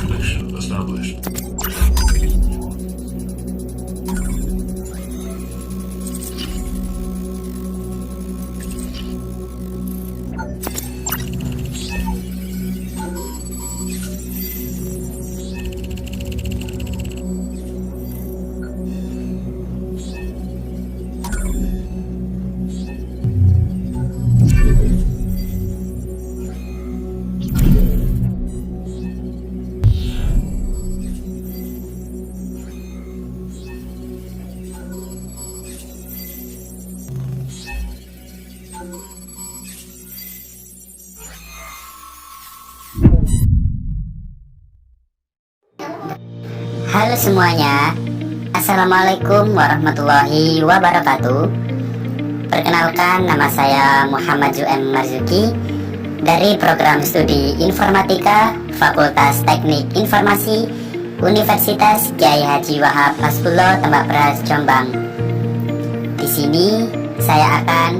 Connection established. Halo semuanya, Assalamualaikum warahmatullahi wabarakatuh. Perkenalkan, nama saya Muhammad Zu'em Marzuki dari Program Studi Informatika Fakultas Teknik Informasi Universitas Kyai Haji Wahab Hasbullah Tambak Beras, Jombang. Di sini saya akan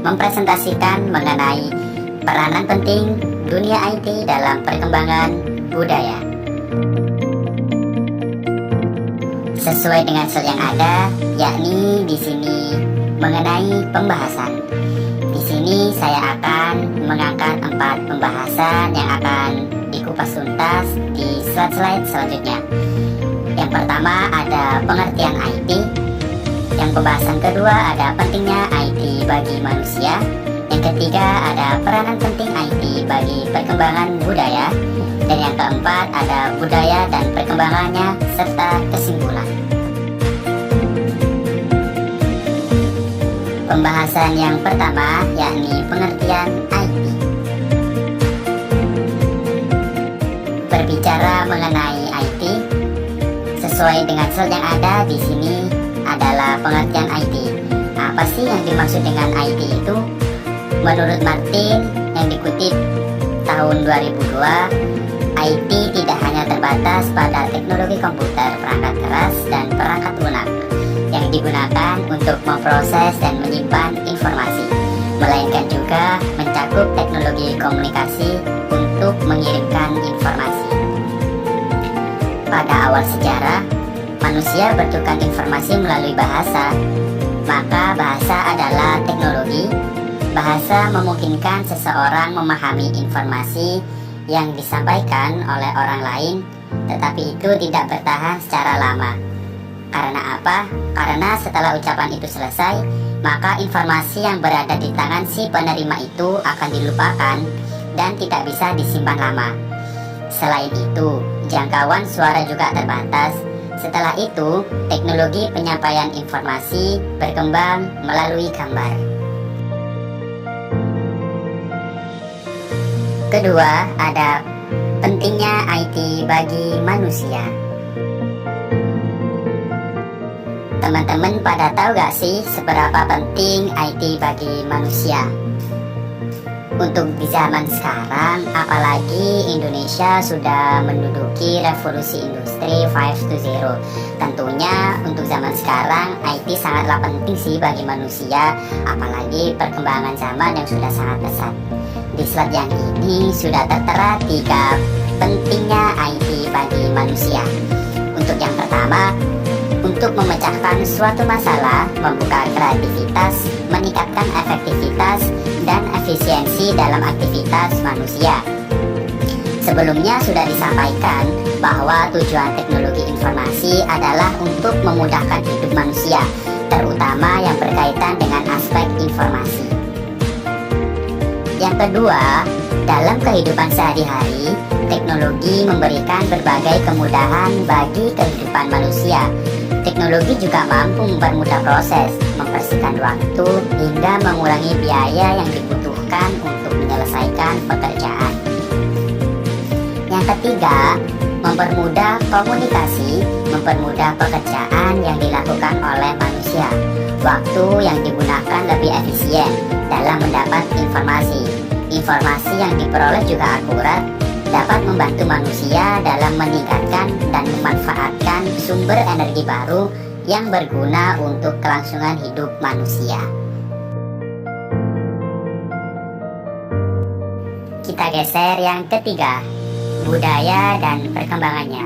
mempresentasikan mengenai peranan penting dunia IT dalam perkembangan budaya. Sesuai dengan slide yang ada, yakni di sini mengenai pembahasan. Di sini saya akan mengangkat 4 pembahasan yang akan dikupas tuntas di slide-slide selanjutnya. Yang pertama ada pengertian IT. Yang pembahasan kedua ada pentingnya IT bagi manusia. Yang ketiga ada peranan penting IT bagi perkembangan budaya. Dan yang keempat ada budaya dan perkembangannya serta kesimpulan. Pembahasan yang pertama yakni pengertian IT. Berbicara mengenai IT, sesuai dengan slide yang ada di sini adalah pengertian IT. Apa sih yang dimaksud dengan IT itu? Menurut Martin yang dikutip tahun 2002, IT tidak hanya terbatas pada teknologi komputer, perangkat keras, dan perangkat lunak yang digunakan untuk memproses dan menyimpan informasi, melainkan juga mencakup teknologi komunikasi untuk mengirimkan informasi. Pada awal sejarah, manusia bertukar informasi melalui bahasa, maka bahasa adalah teknologi. Bahasa memungkinkan seseorang memahami informasi yang disampaikan oleh orang lain, tetapi itu tidak bertahan secara lama. Karena apa? Karena setelah ucapan itu selesai, maka informasi yang berada di tangan si penerima itu akan dilupakan dan tidak bisa disimpan lama. Selain itu, jangkauan suara juga terbatas. Setelah itu, teknologi penyampaian informasi berkembang melalui gambar. Kedua, ada pentingnya IT bagi manusia. Teman-teman pada tahu gak sih seberapa penting IT bagi manusia? Untuk di zaman sekarang, apalagi Indonesia sudah menduduki revolusi industri 5.0. Tentunya untuk zaman sekarang IT sangatlah penting sih bagi manusia, apalagi perkembangan zaman yang sudah sangat pesat. Di slide yang ini sudah tertera 3 pentingnya IT bagi manusia. Untuk yang pertama, untuk memecahkan suatu masalah, membuka kreativitas, meningkatkan efektivitas dan efisiensi dalam aktivitas manusia. Sebelumnya sudah disampaikan bahwa tujuan teknologi informasi adalah untuk memudahkan hidup manusia, terutama yang berkaitan dengan aspek informasi. Yang kedua, dalam kehidupan sehari-hari, teknologi memberikan berbagai kemudahan bagi kehidupan manusia. Teknologi juga mampu mempermudah proses, mempersingkat waktu, hingga mengurangi biaya yang dibutuhkan untuk menyelesaikan pekerjaan. Yang ketiga, mempermudah komunikasi, mempermudah pekerjaan yang dilakukan oleh manusia. Waktu yang digunakan lebih efisien dalam mendapat informasi. Informasi yang diperoleh juga akurat, dapat membantu manusia dalam meningkatkan dan memanfaatkan sumber energi baru yang berguna untuk kelangsungan hidup manusia. Kita geser yang ketiga, budaya dan perkembangannya.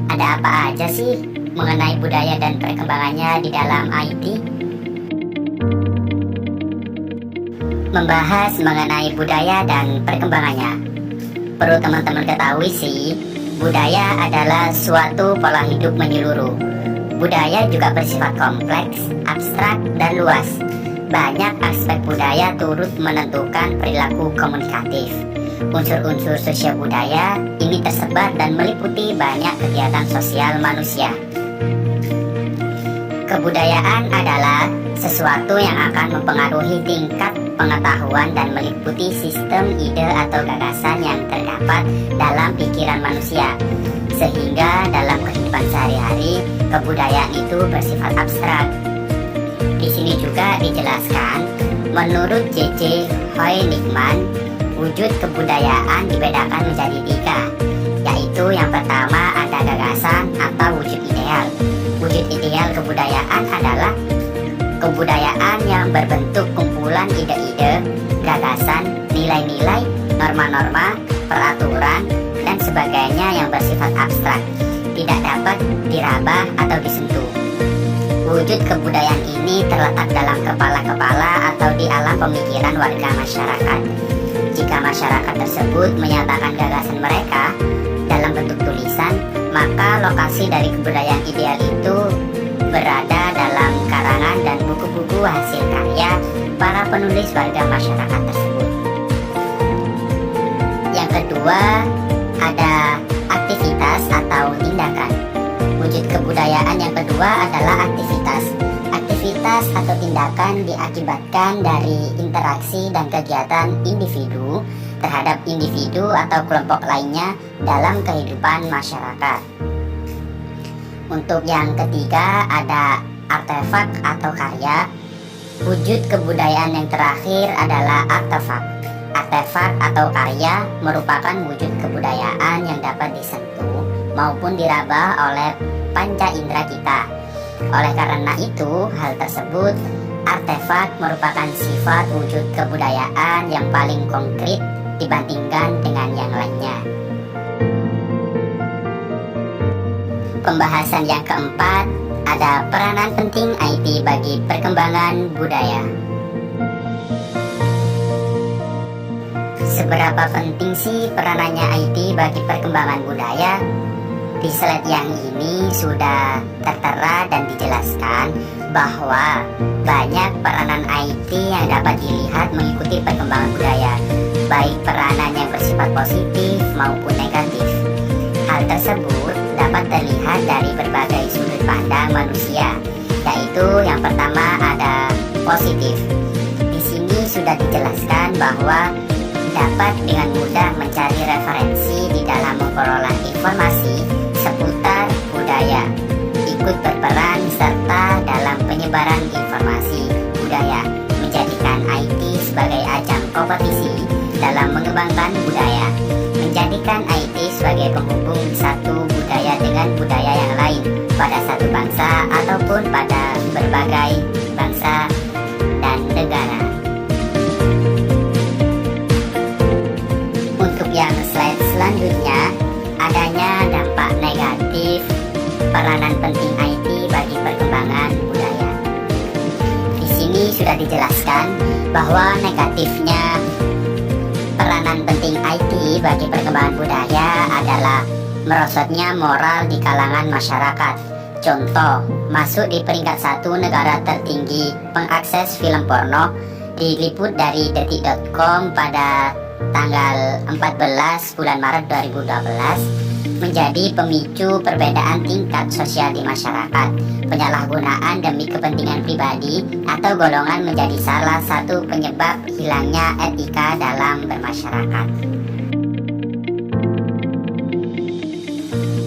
Ada apa aja sih mengenai budaya dan perkembangannya di dalam IT? Membahas mengenai budaya dan perkembangannya, perlu teman-teman ketahui sih, budaya adalah suatu pola hidup menyeluruh. Budaya juga bersifat kompleks, abstrak, dan luas. Banyak aspek budaya turut menentukan perilaku komunikatif. Unsur-unsur sosial budaya ini tersebar dan meliputi banyak kegiatan sosial manusia. Kebudayaan adalah sesuatu yang akan mempengaruhi tingkat pengetahuan dan meliputi sistem ide atau gagasan yang terdapat dalam pikiran manusia. Sehingga dalam kehidupan sehari-hari, kebudayaan itu bersifat abstrak. Di sini juga dijelaskan, menurut J.J. Hoynickman, wujud kebudayaan dibedakan menjadi tiga, yaitu yang pertama ada gagasan atau wujud ideal. Wujud ideal kebudayaan adalah kebudayaan yang berbentuk kumpulan ide-ide, gagasan, nilai-nilai, norma-norma, peraturan, dan sebagainya yang bersifat abstrak, tidak dapat diraba atau disentuh. Wujud kebudayaan ini terletak dalam kepala-kepala atau di alam pemikiran warga masyarakat. Jika masyarakat tersebut menyatakan gagasan mereka dalam bentuk tulisan, maka lokasi dari kebudayaan ideal itu berada dalam karangan dan buku-buku hasil karya para penulis warga masyarakat tersebut. Yang kedua, ada aktivitas atau tindakan. Wujud kebudayaan yang kedua adalah aktivitas. Aktivitas atau tindakan diakibatkan dari interaksi dan kegiatan individu terhadap individu atau kelompok lainnya dalam kehidupan masyarakat. Untuk yang ketiga ada artefak atau karya. Wujud kebudayaan yang terakhir adalah artefak. Artefak atau karya merupakan wujud kebudayaan yang dapat disentuh maupun diraba oleh panca indera kita. Oleh karena itu, hal tersebut, artefak merupakan sifat wujud kebudayaan yang paling konkret dibandingkan dengan yang lainnya. Pembahasan yang keempat, ada peranan penting IT bagi perkembangan budaya. Seberapa penting sih peranannya IT bagi perkembangan budaya? Di slide yang ini sudah tertera dan dijelaskan bahwa banyak peranan IT yang dapat dilihat mengikuti perkembangan budaya, baik peranan yang bersifat positif maupun negatif. Hal tersebut dapat terlihat dari berbagai sudut pandang manusia, yaitu yang pertama ada positif. Di sini sudah dijelaskan bahwa dapat dengan mudah mencari referensi di dalam memperoleh informasi seputar budaya, ikut berperan serta dalam penyebaran informasi budaya, menjadikan IT sebagai ajang kompetisi dalam mengembangkan budaya, menjadikan IT sebagai penghubung satu budaya dengan budaya yang lain pada satu bangsa ataupun pada berbagai bangsa dan negara. Untuk yang slide selanjutnya, adanya dampak negatif peranan penting IT bagi perkembangan budaya. Di sini sudah dijelaskan bahwa negatifnya peranan penting IT bagi perkembangan budaya adalah merosotnya moral di kalangan masyarakat. Contoh, masuk di peringkat 1 negara tertinggi pengakses film porno, diliput dari detik.com pada tanggal 14 bulan Maret 2012, menjadi pemicu perbedaan tingkat sosial di masyarakat. Penyalahgunaan demi kepentingan pribadi atau golongan menjadi salah satu penyebab hilangnya etika dalam bermasyarakat.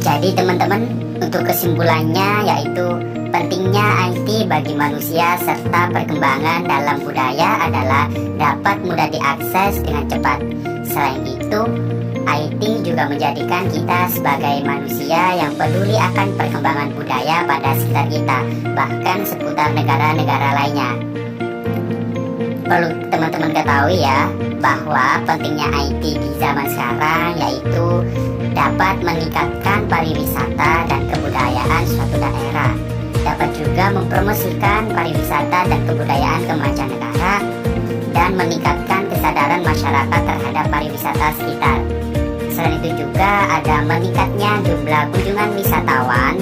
Jadi teman-teman, Untuk kesimpulannya yaitu pentingnya IT bagi manusia serta perkembangan dalam budaya adalah dapat mudah diakses dengan cepat. Selain itu, IT juga menjadikan kita sebagai manusia yang peduli akan perkembangan budaya pada sekitar kita, bahkan seputar negara-negara lainnya. Perlu teman-teman ketahui ya, bahwa pentingnya IT di zaman sekarang yaitu dapat meningkatkan pariwisata dan kebudayaan suatu daerah, dapat juga mempromosikan pariwisata dan kebudayaan ke mancanegara, dan meningkatkan kesadaran masyarakat terhadap pariwisata sekitar. Selain itu juga ada meningkatnya jumlah kunjungan wisatawan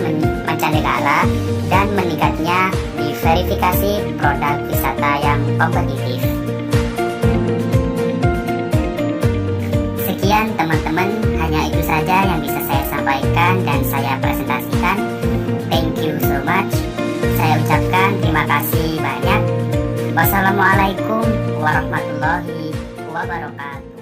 mancanegara dan meningkatnya diverifikasi produk wisata yang kompetitif. Sekian teman-teman, hanya itu saja yang bisa saya sampaikan dan saya presentasikan. Thank you so much. Saya ucapkan terima kasih banyak. Wassalamualaikum warahmatullahi wabarakatuh.